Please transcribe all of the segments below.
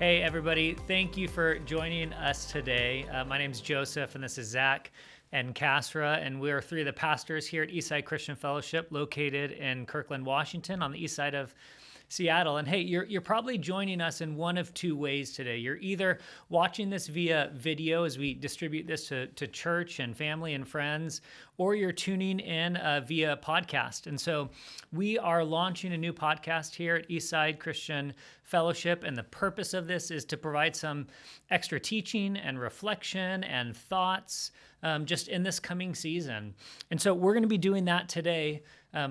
Hey, everybody. Thank you for joining us today. My name is Joseph, and this is Zach and Casra, and we are three of the pastors here at Eastside Christian Fellowship, located in Kirkland, Washington, on the east side of Seattle. And hey, you're probably joining us in one of two ways today. You're either watching this via video as we distribute this to church and family and friends, or you're tuning in via podcast. And so we are launching a new podcast here at Eastside Christian Fellowship. And the purpose of this is to provide some extra teaching and reflection and thoughts just in this coming season. And so we're going to be doing that today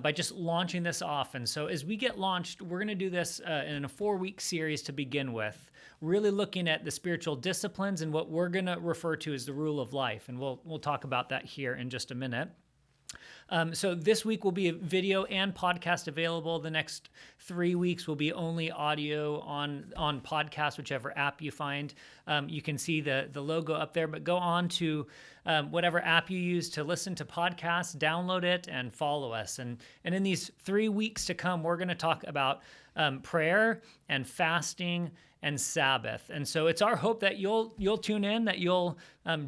by just launching this off. And so as we get launched, we're going to do this in a 4-week series to begin with, really looking at the spiritual disciplines and what we're going to refer to as the rule of life. And we'll talk about that here in just a minute. So this week will be a video and podcast available. The next 3 weeks will be only audio on podcast, whichever app you find. You can see the logo up there, but go on to whatever app you use to listen to podcasts, download it, and follow us. And in these 3 weeks to come, we're going to talk about prayer and fasting and Sabbath. And so it's our hope that you'll tune in, that you'll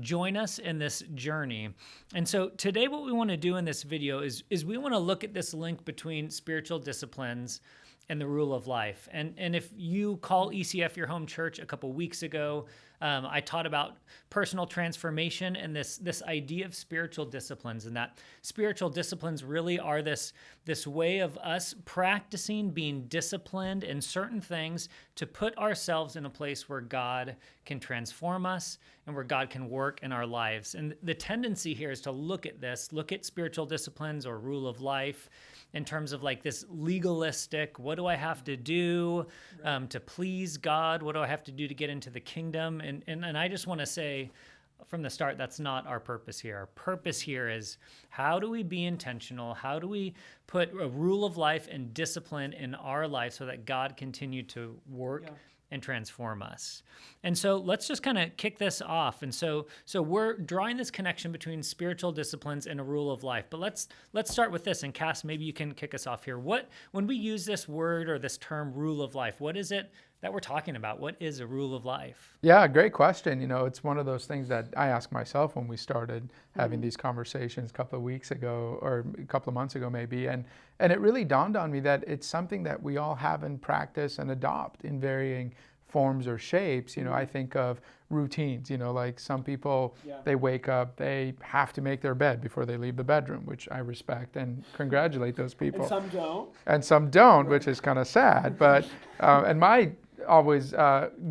join us in this journey. And so today what we want to do in this video is we want to look at this link between spiritual disciplines and the rule of life. And if you call ECF your home church a couple weeks ago, I taught about personal transformation and this idea of spiritual disciplines, and that spiritual disciplines really are this way of us practicing being disciplined in certain things to put ourselves in a place where God can transform us and where God can work in our lives. And the tendency here is to look at spiritual disciplines or rule of life in terms of like this legalistic, what do I have to do to please God? What do I have to do to get into the kingdom? And I just want to say from the start, that's not our purpose here. Our purpose here is, how do we be intentional? How do we put a rule of life and discipline in our life so that God continue to work and transform us? And so let's just kind of kick this off. And so we're drawing this connection between spiritual disciplines and a rule of life. But let's start with this. And Cass, maybe you can kick us off here. When we use this word or this term rule of life, what is it that we're talking about? What is a rule of life? Yeah, great question. It's one of those things that I asked myself when we started having these conversations a couple of weeks ago, or a couple of months ago maybe, and it really dawned on me that it's something that we all have in practice and adopt in varying forms or shapes. I think of routines, like some people, they wake up, they have to make their bed before they leave the bedroom, which I respect and congratulate those people. And some don't. And some don't, which is kind of sad. But, and my always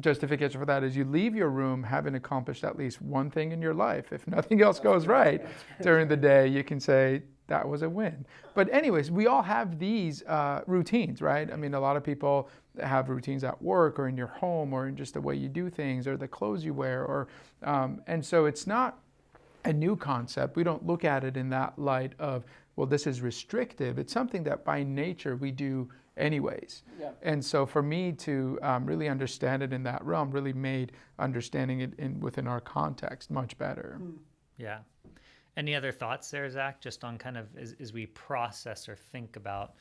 justification for that is you leave your room having accomplished at least one thing in your life. If nothing else goes right during the day, you can say, that was a win. But anyways, we all have these routines, right? I mean, a lot of people have routines at work or in your home or in just the way you do things or the clothes you wear. Or and so it's not a new concept. We don't look at it in that light of, well, this is restrictive. It's something that by nature we do anyways. Yeah. And so for me to really understand it in that realm really made understanding it within our context much better. Yeah. Any other thoughts there, Zach, just on kind of as we process or think about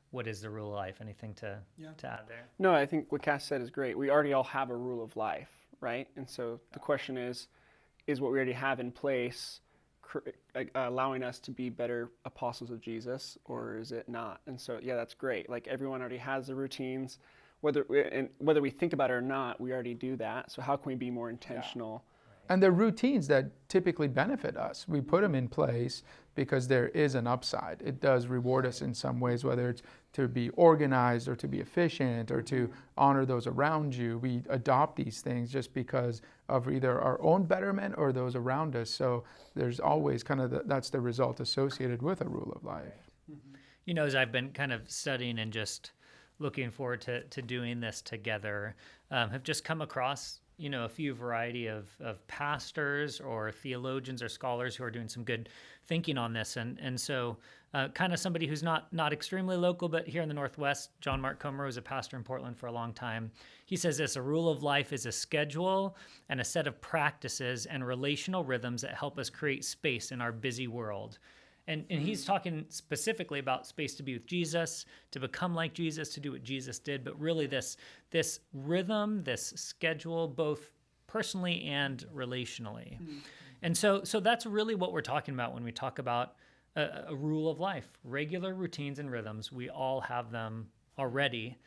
what is the rule of life? Anything to add there? No, I think what Cass said is great. We already all have a rule of life, right? And so the question is what we already have in place allowing us to be better apostles of Jesus, or is it not? And so, that's great. Like, everyone already has the routines. Whether we think about it or not, we already do that. So how can we be more intentional? And they're routines that typically benefit us. We put them in place because there is an upside. It does reward us in some ways, whether it's to be organized or to be efficient or to honor those around you. We adopt these things just because of either our own betterment or those around us. So there's always kind of that's the result associated with a rule of life. As I've been kind of studying and just looking forward to doing this together, have just come across a few variety of pastors or theologians or scholars who are doing some good thinking on this. And so kind of somebody who's not extremely local, but here in the Northwest, John Mark Comer was a pastor in Portland for a long time. He says this: a rule of life is a schedule and a set of practices and relational rhythms that help us create space in our busy world. And he's talking specifically about space to be with Jesus, to become like Jesus, to do what Jesus did, but really this rhythm, this schedule, both personally and relationally. And so that's really what we're talking about when we talk about a rule of life, regular routines and rhythms. We all have them already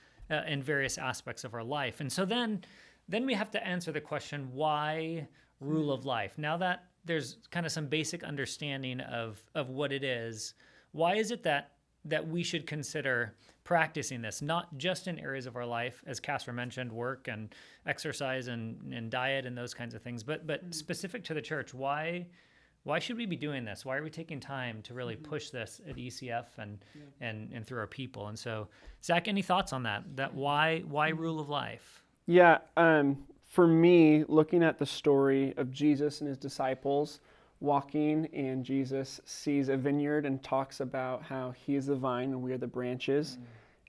in various aspects of our life. And so then we have to answer the question, why rule of life? Now that there's kind of some basic understanding of what it is, why is it that we should consider practicing this, not just in areas of our life, as Casper mentioned, work and exercise and diet and those kinds of things, but specific to the church? Why should we be doing this? Why are we taking time to really push this at ECF and through our people? And so, Zach, any thoughts on that? That why rule of life? Yeah, for me, looking at the story of Jesus and his disciples walking, and Jesus sees a vineyard and talks about how he is the vine and we are the branches,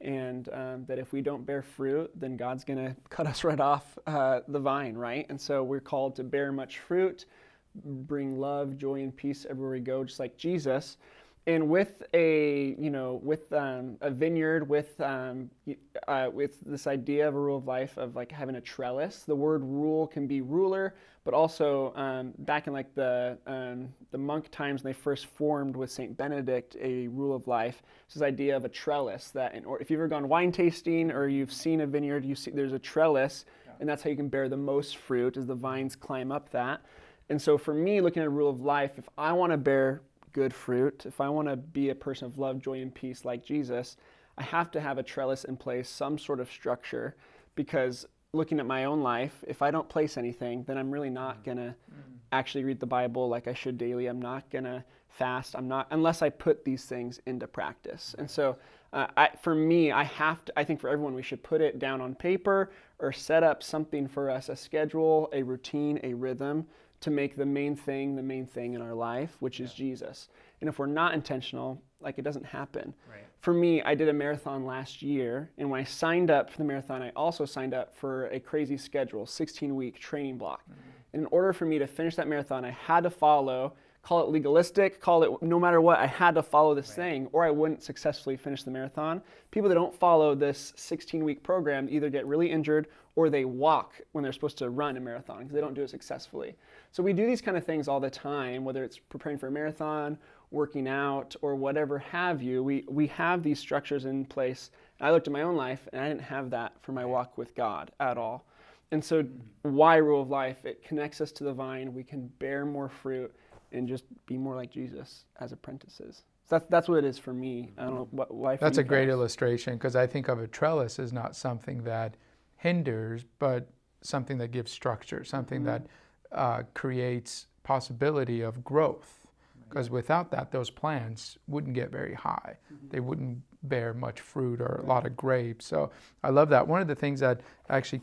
and that if we don't bear fruit, then God's going to cut us right off the vine, right? And so we're called to bear much fruit, bring love, joy, and peace everywhere we go, just like Jesus. And with a vineyard, with this idea of a rule of life of like having a trellis, the word rule can be ruler, but also back in like the monk times when they first formed with Saint Benedict a rule of life, it's this idea of a trellis that, if you've ever gone wine tasting or you've seen a vineyard, you see there's a trellis, and that's how you can bear the most fruit as the vines climb up that. And so for me, looking at a rule of life, if I want to bear good fruit, if I want to be a person of love, joy, and peace like Jesus, I have to have a trellis in place, some sort of structure, because looking at my own life, if I don't place anything, then I'm really not going to actually read the Bible like I should daily. I'm not going to fast. I'm not, unless I put these things into practice. And so for me, I think for everyone, we should put it down on paper or set up something for us, a schedule, a routine, a rhythm, to make the main thing in our life, which is Jesus. And if we're not intentional, like, it doesn't happen. Right. For me, I did a marathon last year, and when I signed up for the marathon, I also signed up for a crazy schedule, 16-week training block. And in order for me to finish that marathon, I had to follow, call it legalistic, call it no matter what, I had to follow this thing, or I wouldn't successfully finish the marathon. People that don't follow this 16-week program either get really injured or they walk when they're supposed to run a marathon because they don't do it successfully. So we do these kind of things all the time, whether it's preparing for a marathon, working out, or whatever have you. We have these structures in place. And I looked at my own life, and I didn't have that for my walk with God at all. And so why rule of life? It connects us to the vine. We can bear more fruit and just be more like Jesus as apprentices. So that's what it is for me. I don't know why. That's a great illustration, because I think of a trellis as not something that hinders, but something that gives structure, something that creates possibility of growth. Because without that, those plants wouldn't get very high. They wouldn't bear much fruit or a lot of grapes. So I love that. One of the things that actually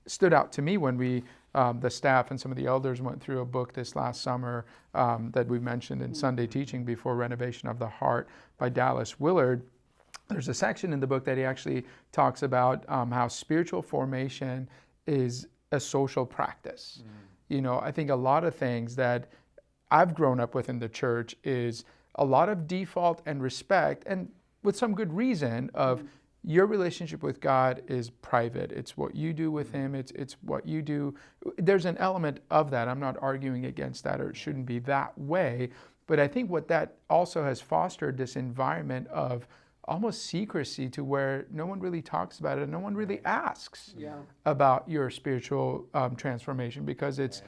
stood out to me when we, the staff and some of the elders went through a book this last summer that we mentioned in Sunday teaching before, Renovation of the Heart by Dallas Willard. There's a section in the book that he actually talks about how spiritual formation is a social practice. You know, I think a lot of things that I've grown up with in the church is a lot of default and respect, and with some good reason, of your relationship with God is private. It's what you do with Him. It's what you do. There's an element of that. I'm not arguing against that, or it shouldn't be that way. But I think what that also has fostered, this environment of almost secrecy, to where no one really talks about it and no one really asks about your spiritual transformation, because it's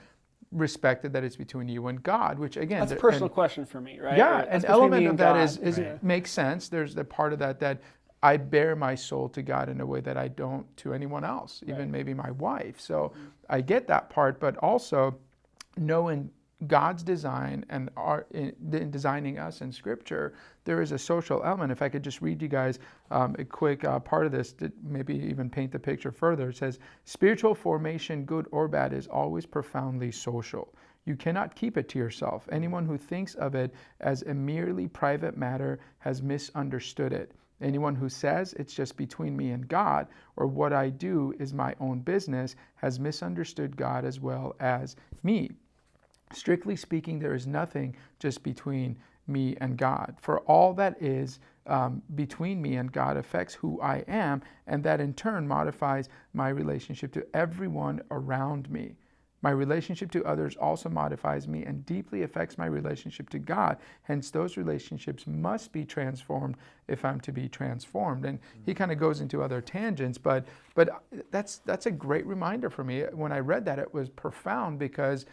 respected that it's between you and God, which again, that's a personal question for me, right? Yeah, That's an element of that God. is makes sense. There's the part of that I bear my soul to God in a way that I don't to anyone else, even maybe my wife. So I get that part, but also knowing God's design and in designing us in Scripture, there is a social element. If I could just read you guys a quick part of this to maybe even paint the picture further. It says, spiritual formation, good or bad, is always profoundly social. You cannot keep it to yourself. Anyone who thinks of it as a merely private matter has misunderstood it. Anyone who says it's just between me and God, or what I do is my own business, has misunderstood God as well as me. Strictly speaking, there is nothing just between me and God. For all that is between me and God affects who I am, and that in turn modifies my relationship to everyone around me. My relationship to others also modifies me and deeply affects my relationship to God. Hence, those relationships must be transformed if I'm to be transformed. And he kind of goes into other tangents, but that's a great reminder for me. When I read that, it was profound because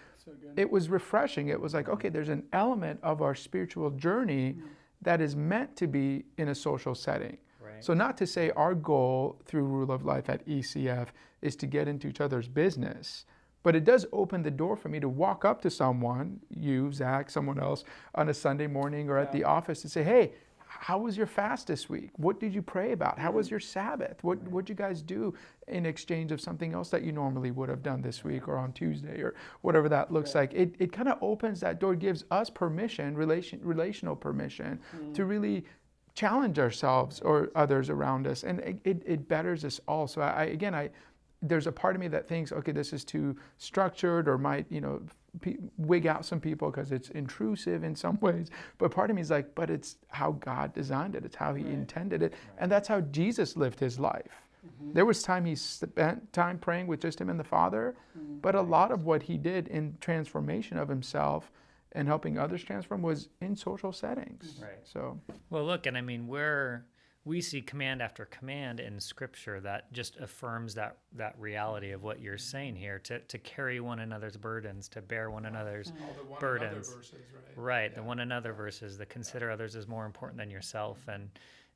it was refreshing. It was like, okay, there's an element of our spiritual journey that is meant to be in a social setting. Right. So not to say our goal through Rule of Life at ECF is to get into each other's business, but it does open the door for me to walk up to someone, you, Zach, someone else, on a Sunday morning or at the office and say, hey, how was your fast this week? What did you pray about? How was your Sabbath? What did you guys do in exchange of something else that you normally would have done this week or on Tuesday or whatever that looks like? It kind of opens that door, gives us permission, relational permission, to really challenge ourselves or others around us. And it betters us all. So there's a part of me that thinks, okay, this is too structured or might, wig out some people because it's intrusive in some ways. But part of me is like, but it's how God designed it. It's how he intended it. And that's how Jesus lived his life. There was time he spent time praying with just him and the Father, but a lot of what he did in transformation of himself and helping others transform was in social settings. Right. So, Well, look, and I mean, we see command after command in Scripture that just affirms that reality of what you're saying here, to carry one another's burdens, to bear one another's burdens. verses, Right, the one another verses, the consider others as more important than yourself.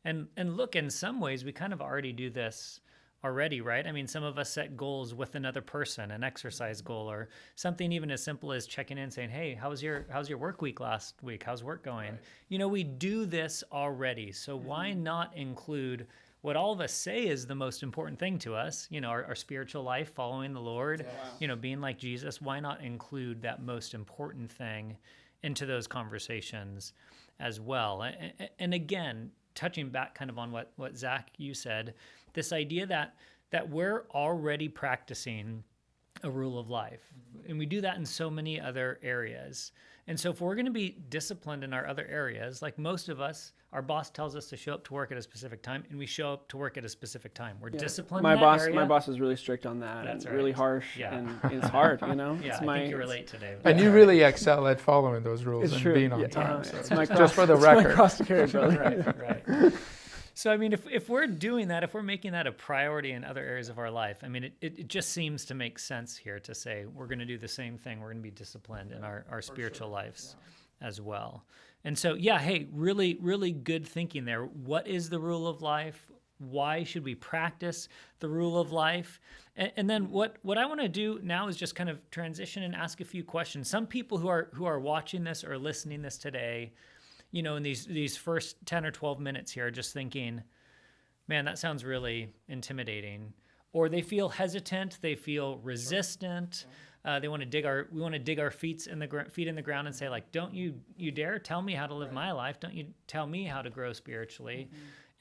And look, in some ways, we kind of already do this already, right? I mean, some of us set goals with another person, an exercise goal, or something even as simple as checking in, saying, "Hey, how's your work week last week? How's work going?" Right. We do this already. So why not include what all of us say is the most important thing to us? Our spiritual life, following the Lord, being like Jesus. Why not include that most important thing into those conversations as well? And again, touching back kind of on what Zach, you said, this idea that we're already practicing a rule of life. And we do that in so many other areas. And so if we're going to be disciplined in our other areas, like most of us, our boss tells us to show up to work at a specific time, and we show up to work at a specific time. We're disciplined in that area. My boss is really strict on that. That's and right. really harsh, Yeah. and it's hard, Yeah, It's I think you relate today. and you really excel at following those rules and being on time. So It's my just for the it's record. my cross to carry, brother. Right. So, I mean, if we're doing that, if we're making that a priority in other areas of our life, I mean, it just seems to make sense here to say we're going to do the same thing. We're going to be disciplined in our spiritual lives as well. And so, hey, really, really good thinking there. What is the rule of life? Why should we practice the rule of life? And then what I want to do now is just kind of transition and ask a few questions. Some people who are watching this or listening this today, in these first 10 or 12 minutes here, just thinking, man, that sounds really intimidating. Or they feel hesitant, they feel resistant. We want to dig our feet in the ground and say, like, don't you dare tell me how to live my life. Don't you tell me how to grow spiritually.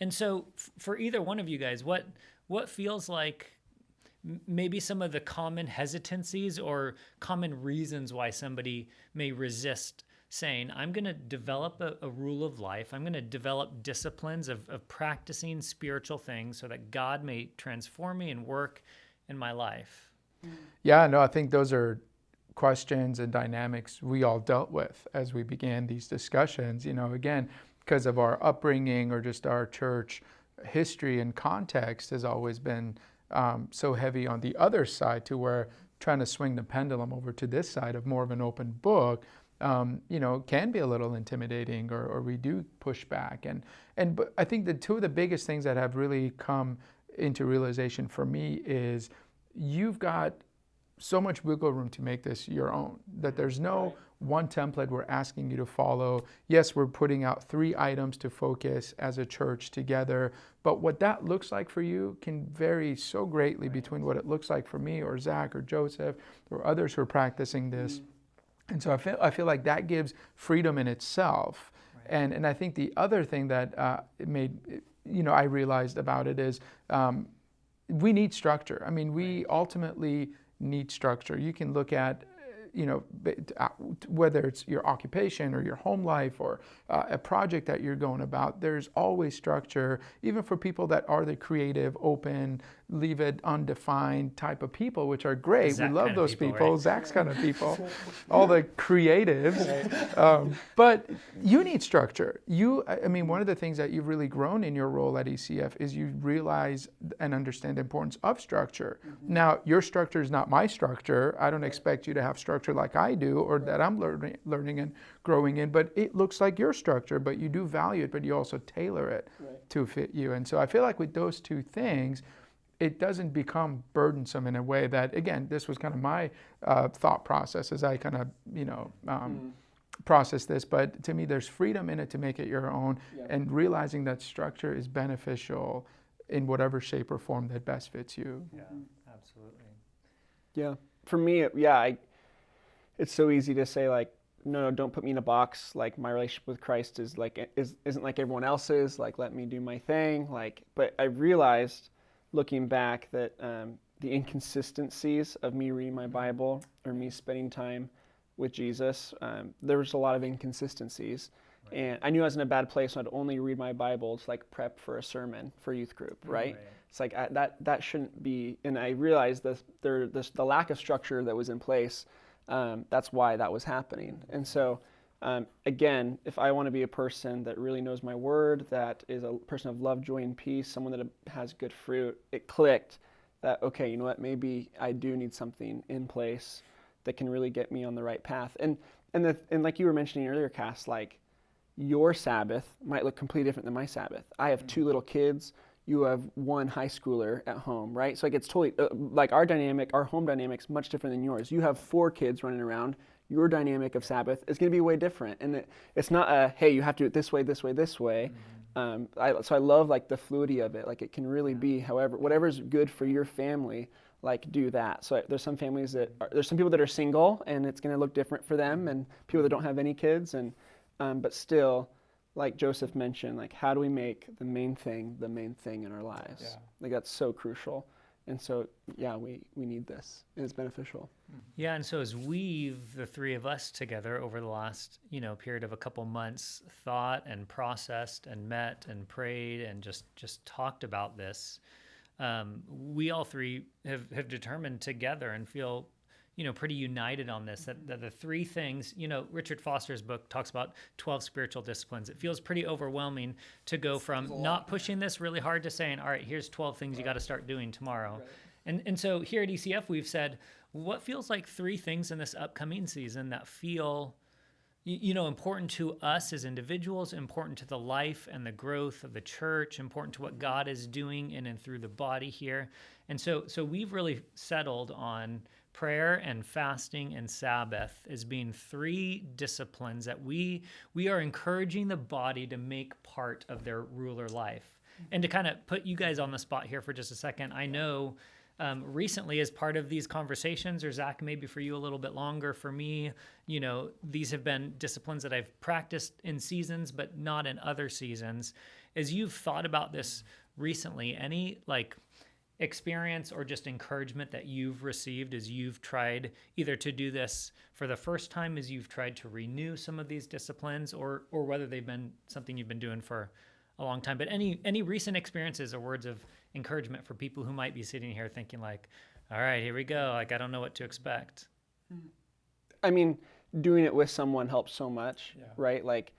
And so for either one of you guys, what feels like maybe some of the common hesitancies or common reasons why somebody may resist saying, I'm going to develop a rule of life. I'm going to develop disciplines of practicing spiritual things so that God may transform me and work in my life. Yeah, no, I think those are questions and dynamics we all dealt with as we began these discussions, again, because of our upbringing or just our church history and context has always been so heavy on the other side, to where trying to swing the pendulum over to this side of more of an open book can be a little intimidating, or we do push back. But I think the two of the biggest things that have really come into realization for me is you've got so much wiggle room to make this your own, that there's no one template we're asking you to follow. Yes, we're putting out 3 items to focus as a church together, but what that looks like for you can vary so greatly between what it looks like for me or Zach or Joseph or others who are practicing this. And so I feel like that gives freedom in itself. Right. And I think the other thing that I realized about it is we need structure. I mean, we ultimately need structure. You can look at whether it's your occupation or your home life or a project that you're going about, there's always structure, even for people that are the creative, open, leave it undefined type of people, which are great. Zach we love kind of those people, people, right? Zach's kind of people, all the creatives. But you need structure. One of the things that you've really grown in your role at ECF is you realize and understand the importance of structure. Now, your structure is not my structure. I don't expect you to have structure like I do or that I'm learning and growing in, but it looks like your structure, but you do value it, but you also tailor it to fit you. And so I feel like with those two things, it doesn't become burdensome in a way that, again, this was kind of my thought process as I kind of, process this. But to me, there's freedom in it to make it your own, and realizing that structure is beneficial in whatever shape or form that best fits you. Yeah, absolutely. Yeah. For me, it's so easy to say like, no, don't put me in a box. Like my relationship with Christ isn't like everyone else's. Like, let me do my thing. But I realized, looking back, that the inconsistencies of me reading my Bible or me spending time with Jesus, there was a lot of inconsistencies. Right. And I knew I was in a bad place, so I'd only read my Bible to like prep for a sermon for youth group, right? It's like that shouldn't be. And I realized the lack of structure that was in place, that's why that was happening. And so, again, if I want to be a person that really knows my word, that is a person of love, joy, and peace, someone that has good fruit, it clicked that, okay, you know what, maybe I do need something in place that can really get me on the right path. And like you were mentioning earlier, Cass, like your Sabbath might look completely different than my Sabbath. I have 2 little kids. You have 1 high schooler at home, right? So like it's totally, like our home dynamic's much different than yours. You have 4 kids running around. Your dynamic of Sabbath is going to be way different. And it's not hey, you have to do it this way, this way, this way. So I love like the fluidity of it. Like it can really be whatever's good for your family, like do that. So there's some families there's some people that are single and it's going to look different for them, and people that don't have any kids. And but still, like Joseph mentioned, like how do we make the main thing in our lives? Yeah. Like that's so crucial. And so, yeah, we need this, and it's beneficial. Yeah, and so as the 3 of us together over the last, period of a couple months, thought and processed and met and prayed and just talked about this, we all 3 have determined together and feel, pretty united on this, that the 3 things, Richard Foster's book talks about 12 spiritual disciplines. It feels pretty overwhelming to go from not pushing this really hard to saying, all right, here's 12 things you got to start doing tomorrow. Right. And so here at ECF, we've said, what feels like 3 things in this upcoming season that feel, important to us as individuals, important to the life and the growth of the church, important to what God is doing in and through the body here. And so we've really settled on prayer and fasting and Sabbath as being 3 disciplines that we are encouraging the body to make part of their ruler life. And to kind of put you guys on the spot here for just a second, I know recently as part of these conversations, or Zach, maybe for you a little bit longer, for me, these have been disciplines that I've practiced in seasons, but not in other seasons. As you've thought about this recently, any experience or just encouragement that you've received as you've tried either to do this for the first time, as you've tried to renew some of these disciplines, or whether they've been something you've been doing for a long time, but any recent experiences or words of encouragement for people who might be sitting here thinking like, all right, here we go. Like, I don't know what to expect. I mean, doing it with someone helps so much, right? Like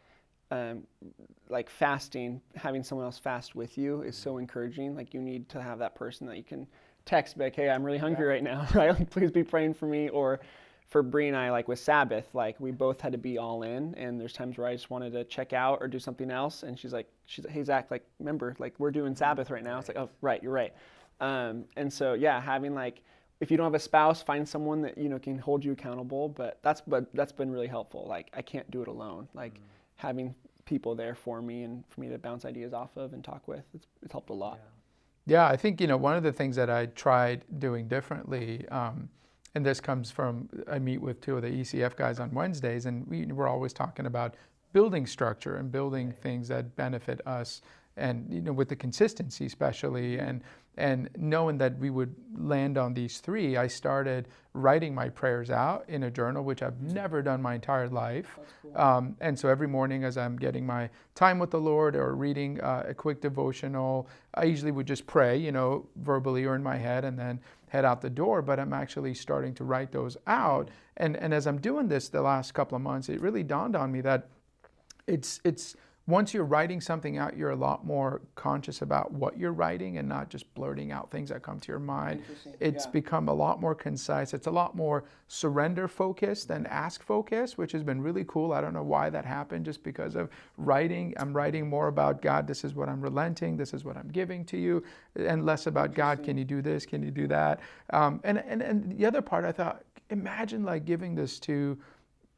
fasting, having someone else fast with you is so encouraging. Like you need to have that person that you can text back, hey, I'm really hungry right now, right? Like, please be praying for me. Or for Bree and I, like with Sabbath, like we both had to be all in, and there's times where I just wanted to check out or do something else, and she's like, hey Zach, like remember, like we're doing Sabbath right now. It's like, oh right, you're right. And so yeah, having like, if you don't have a spouse, find someone that can hold you accountable. But that's been really helpful. Like I can't do it alone. Like having people there for me and for me to bounce ideas off of and talk with, it's helped a lot. Yeah, I think one of the things that I tried doing differently, and this comes from, I meet with 2 of the ECF guys on Wednesdays, and we're always talking about building structure and building things that benefit us and with the consistency especially, and knowing that we would land on these three, I started writing my prayers out in a journal, which I've never done my entire life. Cool. And so every morning as I'm getting my time with the Lord or reading a quick devotional, I usually would just pray, verbally or in my head, and then head out the door. But I'm actually starting to write those out. And as I'm doing this the last couple of months, it really dawned on me that it's once you're writing something out, you're a lot more conscious about what you're writing and not just blurting out things that come to your mind. It's become a lot more concise. It's a lot more surrender focused than ask focused, which has been really cool. I don't know why that happened, just because of writing. I'm writing more about God, this is what I'm relenting, this is what I'm giving to you, and less about God, can you do this, can you do that? And the other part, I thought, imagine like giving this to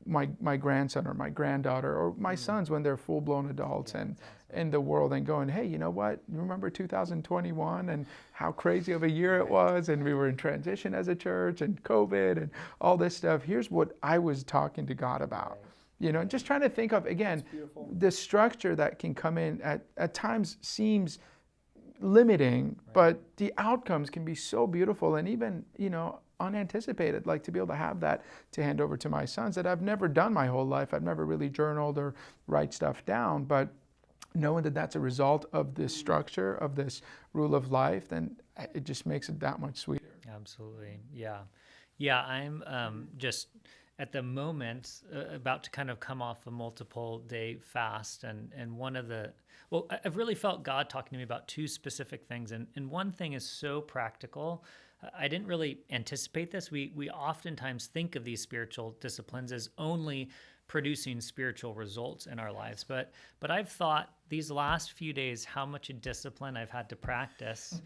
my grandson or my granddaughter or my sons when they're full-blown adults and in the world, and going, hey, you know what? You remember 2021 and how crazy of a year it was, and we were in transition as a church and COVID and all this stuff. Here's what I was talking to God about. Just trying to think of, again, the structure that can come in at times seems limiting, but the outcomes can be so beautiful and even, unanticipated, like to be able to have that to hand over to my sons that I've never done my whole life. I've never really journaled or write stuff down, but knowing that that's a result of this structure, of this rule of life, then it just makes it that much sweeter. Absolutely. Yeah, I'm just at the moment about to kind of come off a multiple day fast, and I've really felt God talking to me about two specific things, and one thing is so practical. I didn't really anticipate this. We oftentimes think of these spiritual disciplines as only producing spiritual results in our lives, but I've thought these last few days how much discipline I've had to practice.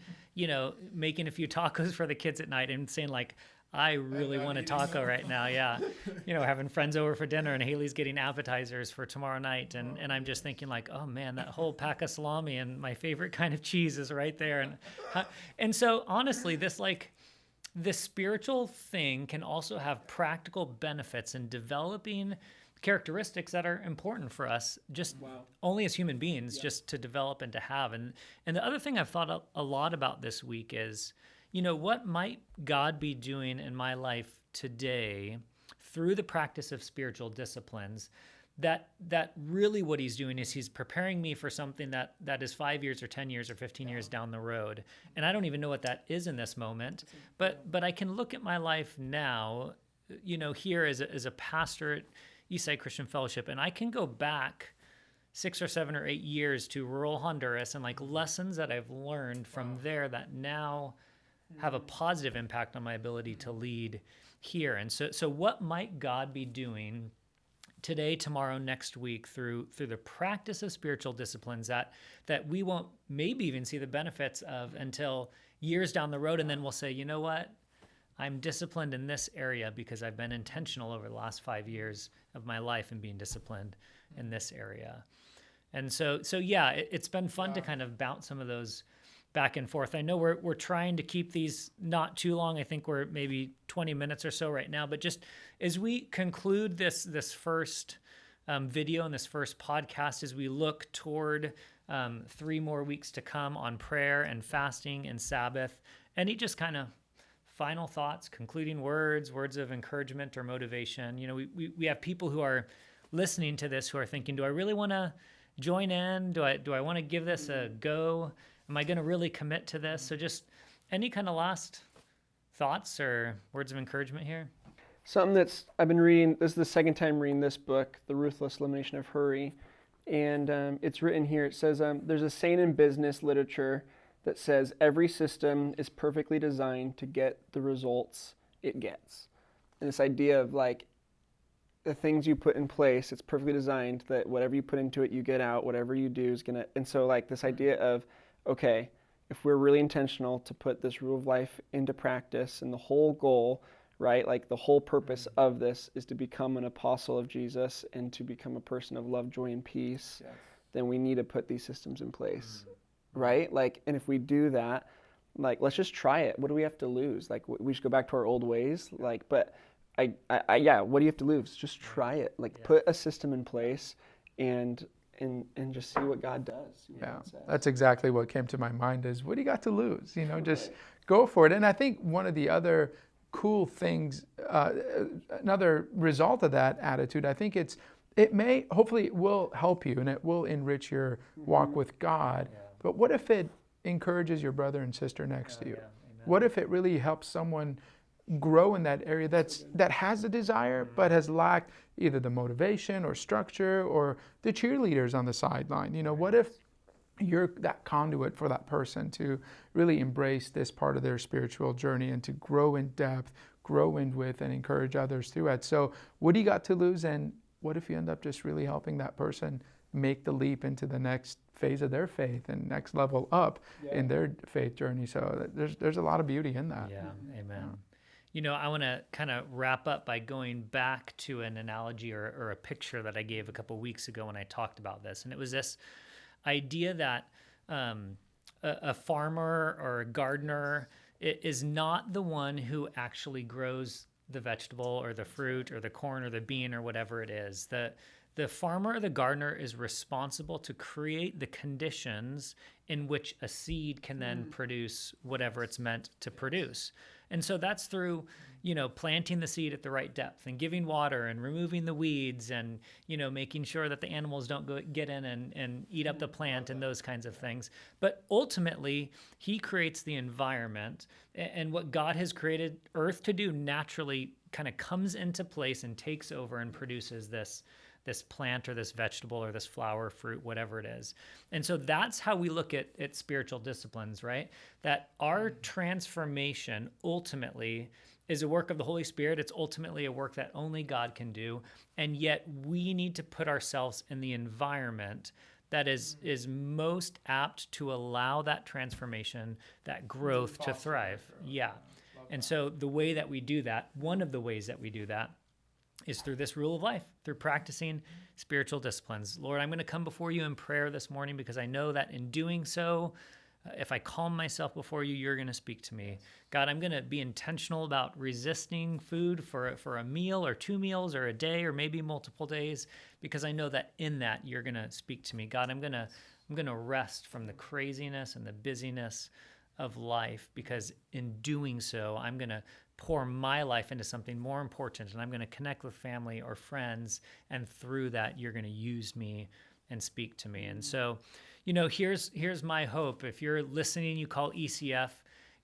Making a few tacos for the kids at night and saying like, I really want a taco right now. Yeah. Having friends over for dinner and Haley's getting appetizers for tomorrow night. And I'm just thinking like, oh man, that whole pack of salami and my favorite kind of cheese is right there. And so honestly, this spiritual thing can also have practical benefits in developing characteristics that are important for us just only as human beings, just to develop and to have. And the other thing I've thought a lot about this week is, what might God be doing in my life today through the practice of spiritual disciplines, that really what he's doing is he's preparing me for something that is 5 years or 10 years or 15 years down the road. And I don't even know what that is in this moment, but I can look at my life now, here as a pastor at Eastside Christian Fellowship, and I can go back 6 or 7 or 8 years to rural Honduras and like lessons that I've learned from there that now have a positive impact on my ability to lead here. And so what might God be doing today, tomorrow, next week through the practice of spiritual disciplines that we won't maybe even see the benefits of until years down the road, and then we'll say, you know what? I'm disciplined in this area because I've been intentional over the last 5 years of my life in being disciplined in this area. And so yeah, it's been fun to kind of bounce some of those back and forth. I know we're trying to keep these not too long. I think we're maybe 20 minutes or so right now, but just as we conclude this first video and this first podcast, as we look toward 3 more weeks to come on prayer and fasting and Sabbath, any just kind of final thoughts, concluding words of encouragement or motivation? We have people who are listening to this who are thinking, do I really want to join in? Do I want to give this a go? Am I going to really commit to this? So just any kind of last thoughts or words of encouragement here? Something I've been reading, this is the second time reading this book, The Ruthless Elimination of Hurry. And it's written here, it says, there's a saying in business literature that says every system is perfectly designed to get the results it gets. And this idea of like the things you put in place, it's perfectly designed that whatever you put into it, you get out, whatever you do is going to, and so like this idea of, okay, if we're really intentional to put this rule of life into practice, and the whole goal, right, like the whole purpose of this is to become an apostle of Jesus and to become a person of love, joy, and peace, then we need to put these systems in place, right? Like, and if we do that, like, let's just try it. What do we have to lose? Like, we should go back to our old ways. Like, but yeah, what do you have to lose? Just try it. Like, put a system in place and and just see what God does. See what Yeah, God says. that's exactly what came to my mind is, what do you got to lose? Just go for it. And I think one of the other cool things, another result of that attitude, I think hopefully it will help you and it will enrich your walk with God. Yeah. But what if it encourages your brother and sister next to you? Yeah. Amen. What if it really helps someone grow in that area that has a desire but has lacked either the motivation or structure or the cheerleaders on the sideline? What if you're that conduit for that person to really embrace this part of their spiritual journey and to grow in depth, grow in width, and encourage others through it? So what do you got to lose, and what if you end up just really helping that person make the leap into the next phase of their faith and next level up in their faith journey? So there's a lot of beauty in that. Yeah, amen. I want to kind of wrap up by going back to an analogy or a picture that I gave a couple weeks ago when I talked about this. And it was this idea that a farmer or a gardener is not the one who actually grows the vegetable or the fruit or the corn or the bean or whatever it is. The farmer or the gardener is responsible to create the conditions in which a seed can then produce whatever it's meant to produce. And so that's through, planting the seed at the right depth and giving water and removing the weeds and, making sure that the animals don't get in and eat up the plant and those kinds of things. But ultimately, he creates the environment, and what God has created earth to do naturally kind of comes into place and takes over and produces this plant or this vegetable or this flower, fruit, whatever it is. And so that's how we look at spiritual disciplines, right? That our transformation ultimately is a work of the Holy Spirit. It's ultimately a work that only God can do. And yet we need to put ourselves in the environment that is most apt to allow that transformation, that growth to thrive. Yeah. And so the way that we do that, one of the ways that we do that, is through this rule of life, through practicing spiritual disciplines. Lord, I'm going to come before you in prayer this morning because I know that in doing so, if I calm myself before you, you're going to speak to me. God, I'm going to be intentional about resisting food for a meal or 2 meals or a day or maybe multiple days, because I know that in that you're going to speak to me. God, I'm going to rest from the craziness and the busyness of life, because in doing so, I'm going to pour my life into something more important, and I'm going to connect with family or friends, and through that, you're going to use me and speak to me. And so, here's my hope. If you're listening, you call ECF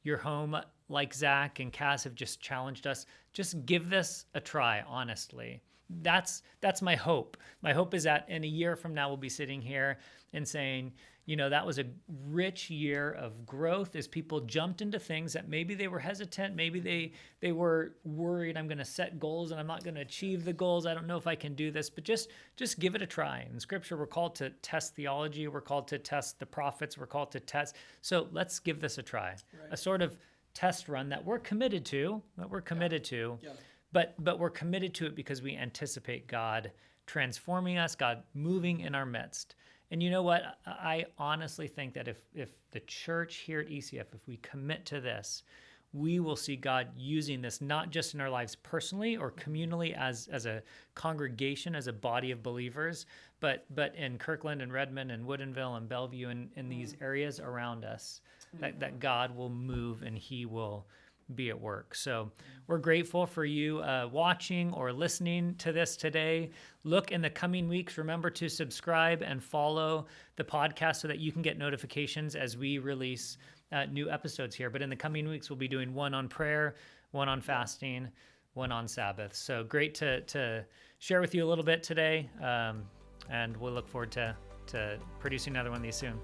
your home, like Zach and Cass have just challenged us, just give this a try, honestly. That's my hope. My hope is that in a year from now, we'll be sitting here and saying, that was a rich year of growth as people jumped into things that maybe they were hesitant. Maybe they were worried, I'm going to set goals and I'm not going to achieve the goals. I don't know if I can do this, but just give it a try. In Scripture, we're called to test theology. We're called to test the prophets. We're called to test. So let's give this a try, a sort of test run that we're committed to, Yeah. but we're committed to it because we anticipate God transforming us, God moving in our midst. And you know what? I honestly think that if the church here at ECF, if we commit to this, we will see God using this not just in our lives personally or communally as a congregation, as a body of believers, but in Kirkland and Redmond and Woodinville and Bellevue and in these areas around us, that God will move and he will be at work. So we're grateful for you watching or listening to this today. Look in the coming weeks. Remember to subscribe and follow the podcast so that you can get notifications as we release new episodes here. But in the coming weeks, we'll be doing one on prayer, one on fasting, one on Sabbath. So great to share with you a little bit today. And we'll look forward to producing another one of these soon.